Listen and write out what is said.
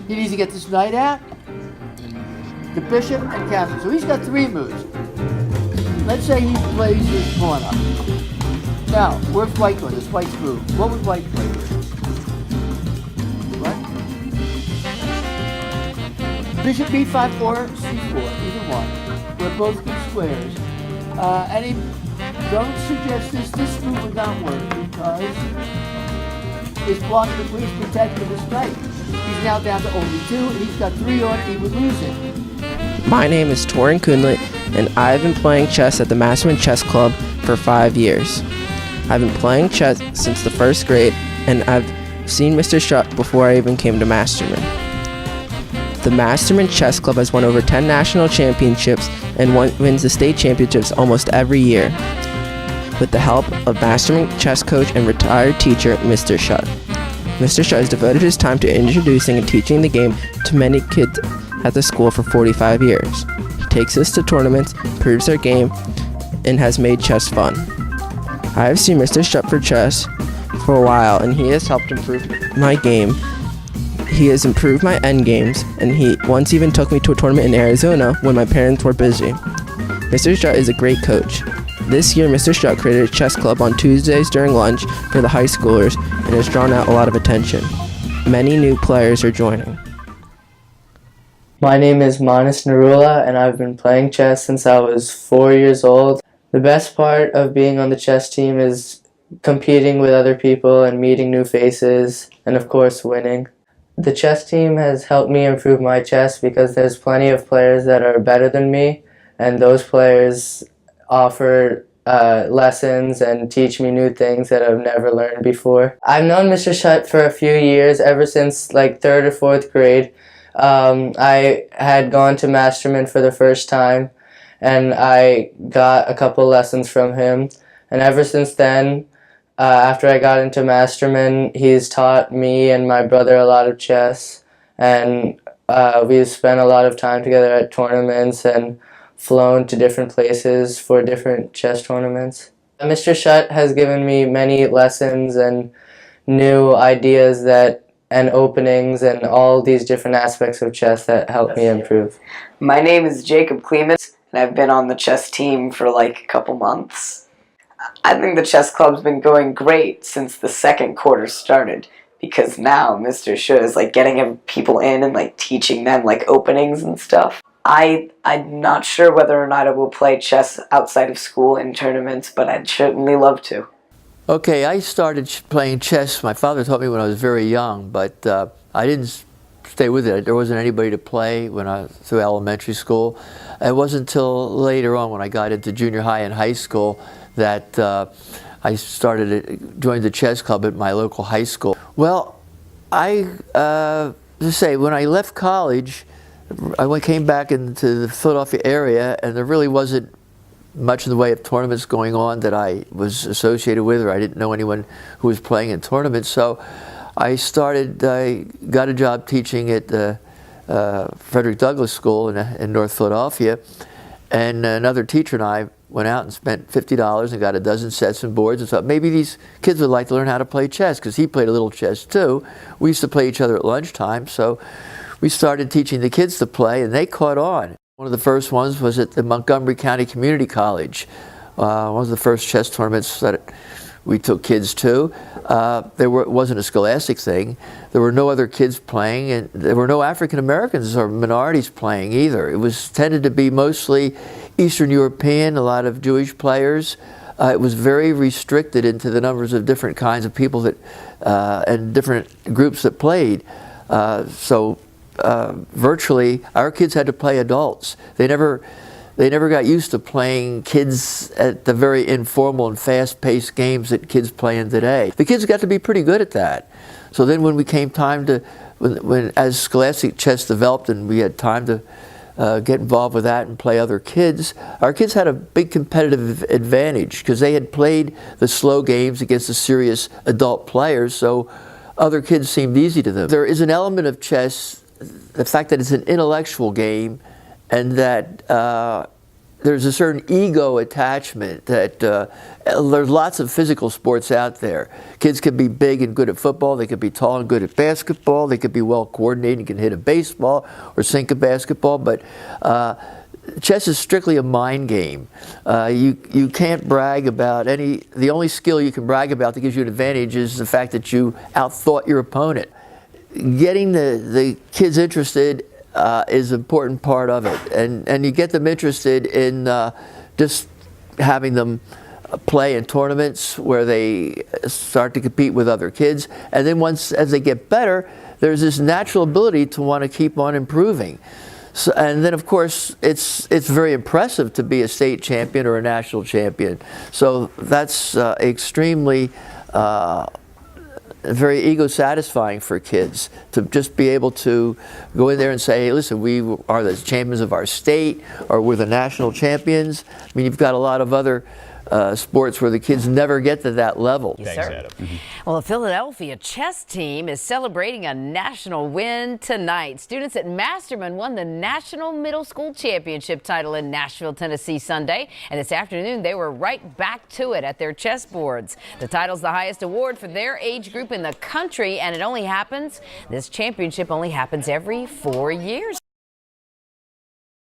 He needs to get this knight out, the bishop, and castle. So he's got 3 moves. Let's say he plays his pawn up. Now, where's white going? This white's move. What would white play here? What? Bishop b5 or c4, either one. We're both good squares. Don't suggest this move would not work because his block the queen's protected his knight. He's now down to only 2, and he's got 3 on it, he would lose it. My name is Torin Kunlit, and I've been playing chess at the Masterman Chess Club for 5 years. I've been playing chess since the 1st grade, and I've seen Mr. Schutt before I even came to Masterman. The Masterman Chess Club has won over 10 national championships and wins the state championships almost every year, with the help of Masterman chess coach and retired teacher, Mr. Schutt. Mr. Schutt has devoted his time to introducing and teaching the game to many kids at the school for 45 years. He takes us to tournaments, improves their game, and has made chess fun. I have seen Mr. Schutt for chess for a while, and he has helped improve my game. He has improved my endgames, and he once even took me to a tournament in Arizona when my parents were busy. Mr. Schutt is a great coach. This year, Mr. Schutt created a chess club on Tuesdays during lunch for the high schoolers and has drawn out a lot of attention. Many new players are joining. My name is Manas Narula, and I've been playing chess since I was 4 years old. The best part of being on the chess team is competing with other people and meeting new faces, and of course winning. The chess team has helped me improve my chess because there's plenty of players that are better than me, and those players offer lessons and teach me new things that I've never learned before. I've known Mr. Schutt for a few years, ever since like 3rd or 4th grade. I had gone to Masterman for the first time, and I got a couple lessons from him. And ever since then, after I got into Masterman, he's taught me and my brother a lot of chess, and we've spent a lot of time together at tournaments and flown to different places for different chess tournaments. Mr. Schutt has given me many lessons and new ideas and openings and all these different aspects of chess that help me improve. My name is Jacob Clemens, and I've been on the chess team for like a couple months. I think the chess club's been going great since the 2nd quarter started, because now Mr. Schutt is like getting people in and like teaching them like openings and stuff. I'm not sure whether or not I will play chess outside of school in tournaments, but I'd certainly love to. Okay, I started playing chess. My father taught me when I was very young, but I didn't stay with it. There wasn't anybody to play when I was through elementary school. It wasn't until later on when I got into junior high and high school that I joined the chess club at my local high school. Well, to say, when I left college, I came back into the Philadelphia area, and there really wasn't much in the way of tournaments going on that I was associated with, or I didn't know anyone who was playing in tournaments. So I got a job teaching at the Frederick Douglass School in North Philadelphia, and another teacher and I went out and spent $50 and got a dozen sets and boards and thought maybe these kids would like to learn how to play chess, because he played a little chess too. We used to play each other at lunchtime, so we started teaching the kids to play, and they caught on. One of the first ones was at the Montgomery County Community College. One of the first chess tournaments that we took kids to. It wasn't a scholastic thing. There were no other kids playing, and there were no African Americans or minorities playing either. It was tended to be mostly Eastern European, a lot of Jewish players. It was very restricted into the numbers of different kinds of people that and different groups that played. Virtually, our kids had to play adults. They never got used to playing kids at the very informal and fast-paced games that kids play in today. The kids got to be pretty good at that. So then when we came time to, as scholastic chess developed and we had time to get involved with that and play other kids, our kids had a big competitive advantage because they had played the slow games against the serious adult players, so other kids seemed easy to them. There is an element of chess, the fact that it's an intellectual game, and that there's a certain ego attachment that there's lots of physical sports out there. Kids can be big and good at football. They could be tall and good at basketball. They could be well coordinated and can hit a baseball or sink a basketball. But chess is strictly a mind game. You can't brag about any. The only skill you can brag about that gives you an advantage is the fact that you outthought your opponent. Getting the kids interested is an important part of it, and you get them interested in just having them play in tournaments where they start to compete with other kids, and then as they get better, there's this natural ability to want to keep on improving. So, and then of course it's very impressive to be a state champion or a national champion. So that's extremely very ego satisfying for kids to just be able to go in there and say, hey, listen, we are the champions of our state, or we're the national champions. I mean, you've got a lot of other sports where the kids never get to that level. Yes, Thanks, Adam. Well, the Philadelphia chess team is celebrating a national win tonight. Students at Masterman won the National Middle School Championship title in Nashville, Tennessee Sunday. And this afternoon, they were right back to it at their chess boards. The title's the highest award for their age group in the country, and this championship only happens every 4 years.